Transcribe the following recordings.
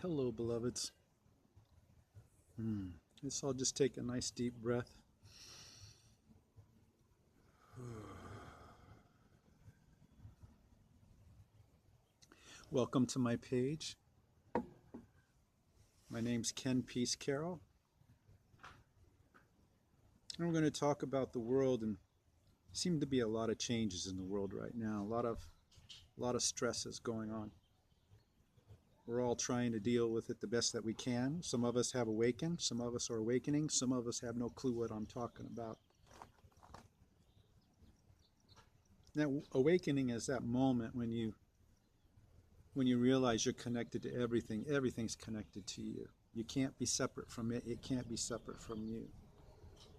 Hello, beloveds. Let's all just take a nice deep breath. Welcome to my page. My name's Ken Peace Carroll. And we're going to talk about the world, and there seem to be a lot of changes in the world right now. A lot of stresses going on. We're all trying to deal with it the best that we can. Some of us have awakened, some of us are awakening, some of us have no clue what I'm talking about. Now, awakening is that moment when you realize you're connected to everything. Everything's connected to you. You can't be separate from it. It can't be separate from you.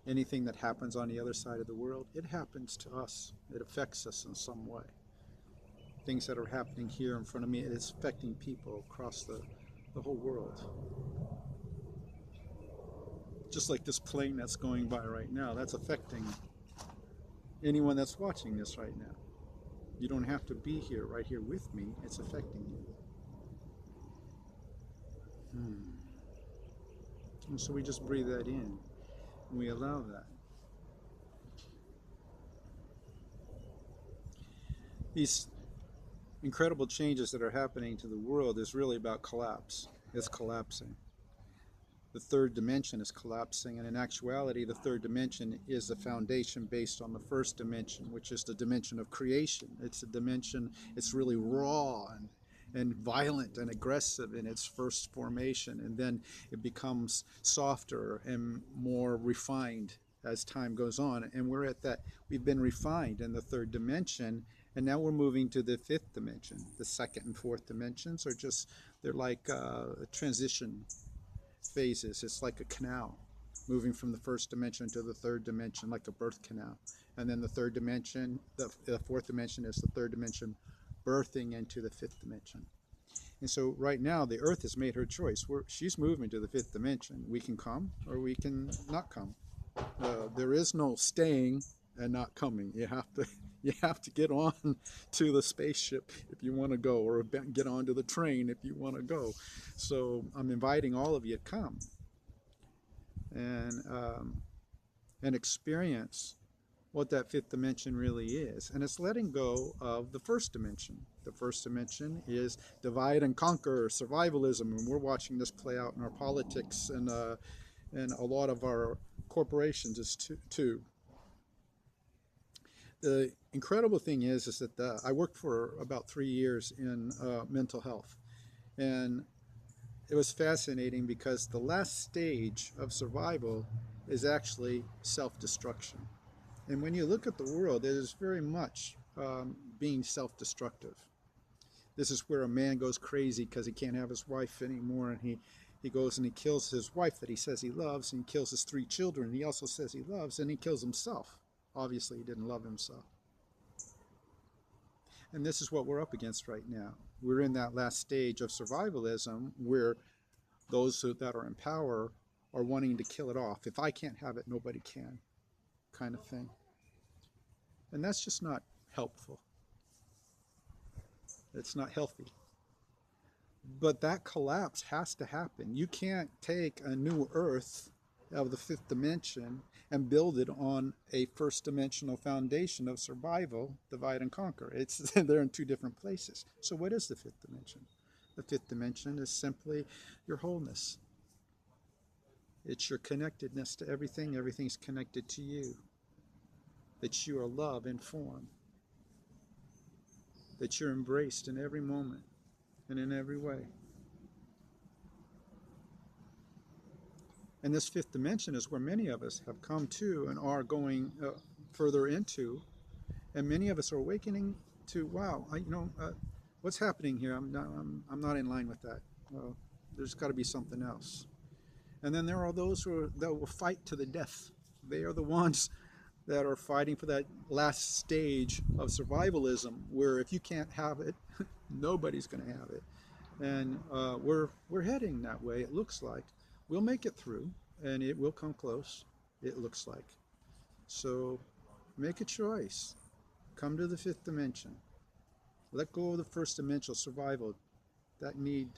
Anything that happens on the other side of the world, it happens to us. It affects us in some way. Things that are happening here in front of me, it's affecting people across the whole world. Just like this plane that's going by right now, that's affecting anyone that's watching this right now. You don't have to be here, right here with me. It's affecting you. And so we just breathe that in. And we allow that. These incredible changes that are happening to the world is really about collapse. It's collapsing. The third dimension is collapsing, and in actuality, the third dimension is the foundation based on the first dimension, which is the dimension of creation. It's a dimension, it's really raw and violent and aggressive in its first formation, and then it becomes softer and more refined as time goes on. And we're at that, we've been refined in the third dimension, and now we're moving to the fifth dimension. The second and fourth dimensions are just, they're like transition phases. It's like a canal moving from the first dimension to the third dimension, like a birth canal. And then the third dimension, the fourth dimension is the third dimension birthing into the fifth dimension. And so right now the earth has made her choice. She's moving to the fifth dimension. We can come or we can not come. There is no staying and not coming. You have to get on to the spaceship if you want to go, or get onto the train if you want to go. So I'm inviting all of you to come and experience what that fifth dimension really is. And it's letting go of the first dimension. The first dimension is divide and conquer, survivalism, and we're watching this play out in our politics and a lot of our corporations is too. The incredible thing is that I worked for about 3 years in mental health, and it was fascinating because the last stage of survival is actually self-destruction. And when you look at the world, it is very much being self-destructive. This is where a man goes crazy because he can't have his wife anymore, and he goes and he kills his wife that he says he loves, and he kills his 3 children he also says he loves, and he kills himself. Obviously, he didn't love himself. And this is what we're up against right now. We're in that last stage of survivalism where those that are in power are wanting to kill it off. If I can't have it, nobody can, kind of thing. And that's just not helpful. It's not healthy. But that collapse has to happen. You can't take a new earth of the fifth dimension and build it on a first dimensional foundation of survival, divide and conquer. They're in 2 different places. So what is the fifth dimension? The fifth dimension is simply your wholeness. It's your connectedness to everything. Everything's connected to you. That you are love in form. That you're embraced in every moment and in every way. And this fifth dimension is where many of us have come to and are going further into. And many of us are awakening to, wow, what's happening here? I'm not in line with that. Well, there's got to be something else. And then there are those that will fight to the death. They are the ones that are fighting for that last stage of survivalism, where if you can't have it, nobody's going to have it. And we're heading that way, it looks like. We'll make it through, and it will come close, it looks like. So make a choice. Come to the fifth dimension. Let go of the first dimensional survival, that need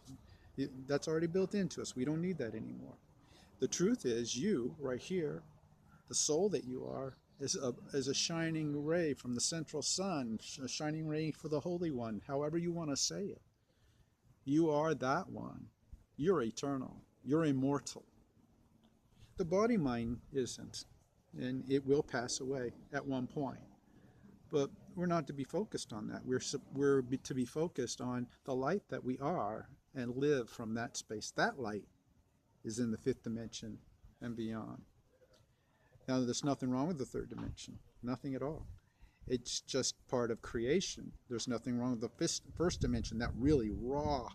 That's already built into us. We don't need that anymore. The truth is, you, right here, the soul that you are, is a shining ray from the central sun, a shining ray for the Holy One, however you want to say it. You are that one. You're eternal. You're immortal. The body-mind isn't, and it will pass away at one point. But we're not to be focused on that. We're to be focused on the light that we are and live from that space. That light is in the fifth dimension and beyond. Now, there's nothing wrong with the third dimension. Nothing at all. It's just part of creation. There's nothing wrong with the first dimension, that really raw,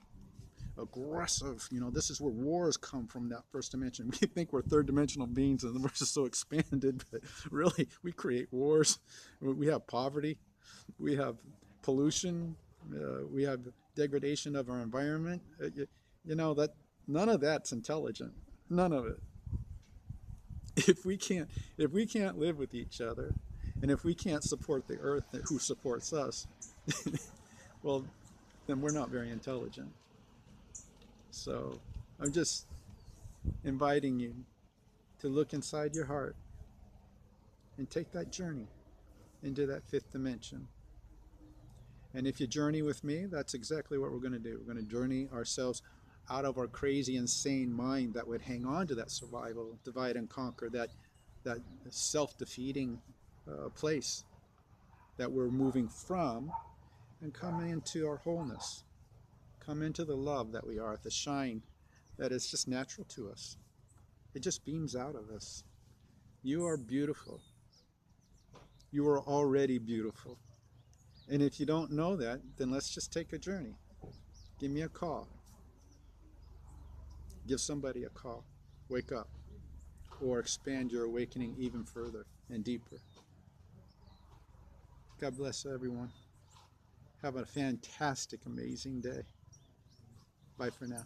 aggressive, this is where wars come from, that first dimension. We think we're third dimensional beings and we're just so expanded, but really we create wars. We have poverty, we have pollution, we have degradation of our environment. That none of that's intelligent. None of it. If we can't live with each other, and if we can't support the earth who supports us, well, then we're not very intelligent. So I'm just inviting you to look inside your heart and take that journey into that fifth dimension. And if you journey with me, that's exactly what we're going to do. We're going to journey ourselves out of our crazy, insane mind that would hang on to that survival, divide and conquer, that self-defeating place that we're moving from, and come into our wholeness. Come into the love that we are, the shine that is just natural to us. It just beams out of us. You are beautiful. You are already beautiful. And if you don't know that, then let's just take a journey. Give me a call. Give somebody a call. Wake up. Or expand your awakening even further and deeper. God bless everyone. Have a fantastic, amazing day. Bye for now.